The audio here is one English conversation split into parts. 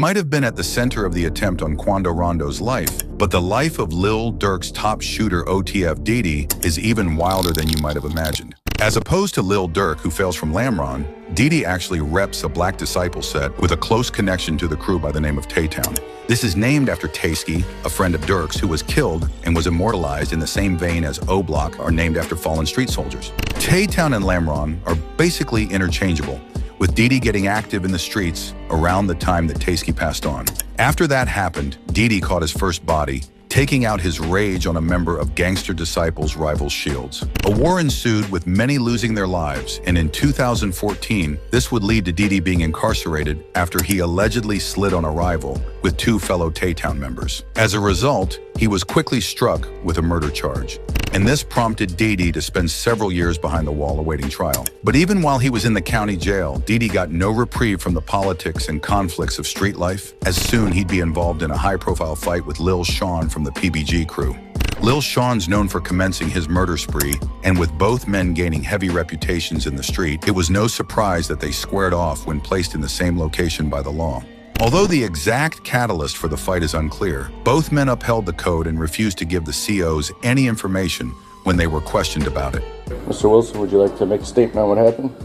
might have been at the center of the attempt on Quando Rondo's life, but the life of Lil Durk's top shooter OTF Didi is even wilder than you might have imagined. As opposed to Lil Durk, who fails from Lamron, Didi actually reps a Black Disciple set with a close connection to the crew by the name of Tay-Town. This is named after Taysky, a friend of Durk's who was killed and was immortalized in the same vein as O-Block are named after fallen street soldiers. Tay-Town and Lamron are basically interchangeable, with Didi getting active in the streets around the time that Taysky passed on. After that happened, Didi caught his first body, taking out his rage on a member of Gangster Disciple's rival Shields. A war ensued with many losing their lives, and in 2014, this would lead to Didi being incarcerated after he allegedly slid on a rival with two fellow Tay-Town members. As a result, he was quickly struck with a murder charge, and this prompted Didi to spend several years behind the wall awaiting trial. But even while he was in the county jail, Didi got no reprieve from the politics and conflicts of street life, as soon he'd be involved in a high-profile fight with Lil Sean from the PBG crew. Lil Sean's known for commencing his murder spree, and with both men gaining heavy reputations in the street, it was no surprise that they squared off when placed in the same location by the law. Although the exact catalyst for the fight is unclear, both men upheld the code and refused to give the COs any information when they were questioned about it. Mr. Wilson, would you like to make a statement on what happened?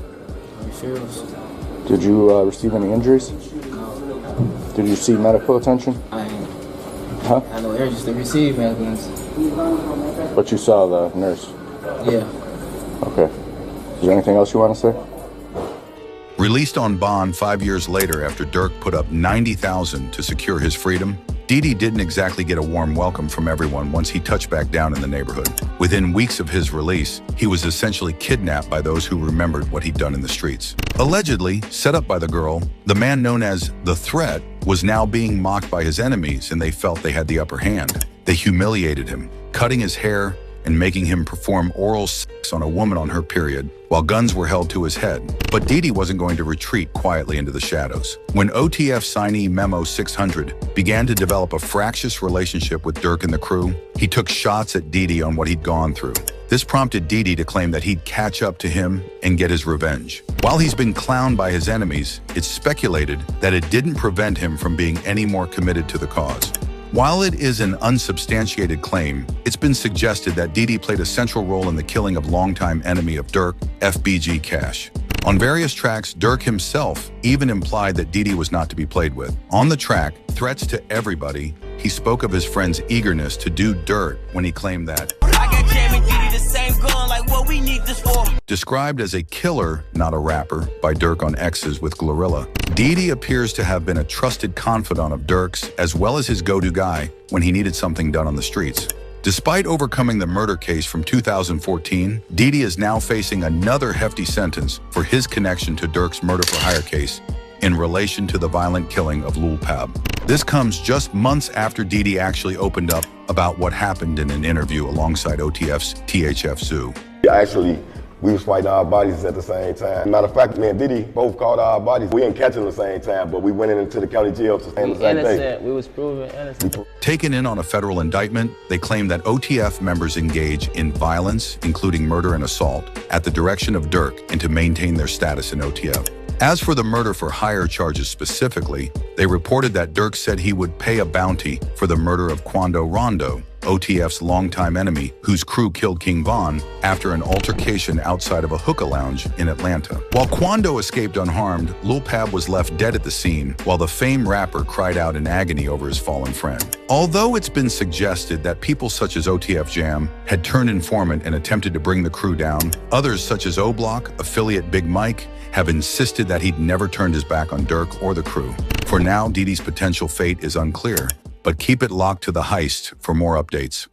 Did you receive any injuries? No. Did you receive medical attention? I ain't. Huh? I know urges to receive ambulance. But you saw the nurse? Yeah. Okay. Is there anything else you want to say? Released on bond 5 years later after Durk put up $90,000 to secure his freedom, Didi didn't exactly get a warm welcome from everyone once he touched back down in the neighborhood. Within weeks of his release, he was essentially kidnapped by those who remembered what he'd done in the streets. Allegedly set up by the girl, the man known as The Threat was now being mocked by his enemies, and they felt they had the upper hand. They humiliated him, cutting his hair and making him perform oral sex on a woman on her period, while guns were held to his head. But Didi wasn't going to retreat quietly into the shadows. When OTF signee Memo 600 began to develop a fractious relationship with Durk and the crew, he took shots at Didi on what he'd gone through. This prompted Didi to claim that he'd catch up to him and get his revenge. While he's been clowned by his enemies, it's speculated that it didn't prevent him from being any more committed to the cause. While it is an unsubstantiated claim, it's been suggested that Didi played a central role in the killing of longtime enemy of Durk, FBG Cash. On various tracks, Durk himself even implied that Didi was not to be played with. On the track, Threats to Everybody, he spoke of his friend's eagerness to do dirt when he claimed that I got Jam and Didi the same gun, like what we need this for. Described as a killer, not a rapper, by Durk on X's with Glorilla, Didi appears to have been a trusted confidant of Durk's as well as his go-to guy when he needed something done on the streets. Despite overcoming the murder case from 2014, Didi is now facing another hefty sentence for his connection to Durk's murder-for-hire case in relation to the violent killing of Lul Pab. This comes just months after Didi actually opened up about what happened in an interview alongside OTF's THF Zoo. We was fighting our bodies at the same time. Matter of fact, me and Didi both caught our bodies. We didn't catch them at the same time, but we went into the county jail to stand the same thing. We was proven innocent. Taken in on a federal indictment, they claim that OTF members engage in violence, including murder and assault, at the direction of Durk and to maintain their status in OTF. As for the murder-for-hire charges specifically, they reported that Durk said he would pay a bounty for the murder of Quando Rondo, OTF's longtime enemy, whose crew killed King Von after an altercation outside of a hookah lounge in Atlanta. While Quando escaped unharmed, Lul Pab was left dead at the scene, while the famed rapper cried out in agony over his fallen friend. Although it's been suggested that people such as OTF Jam had turned informant and attempted to bring the crew down, others such as O-Block, affiliate Big Mike, have insisted that he'd never turned his back on Durk or the crew. For now, Didi's potential fate is unclear, but keep it locked to the heist for more updates.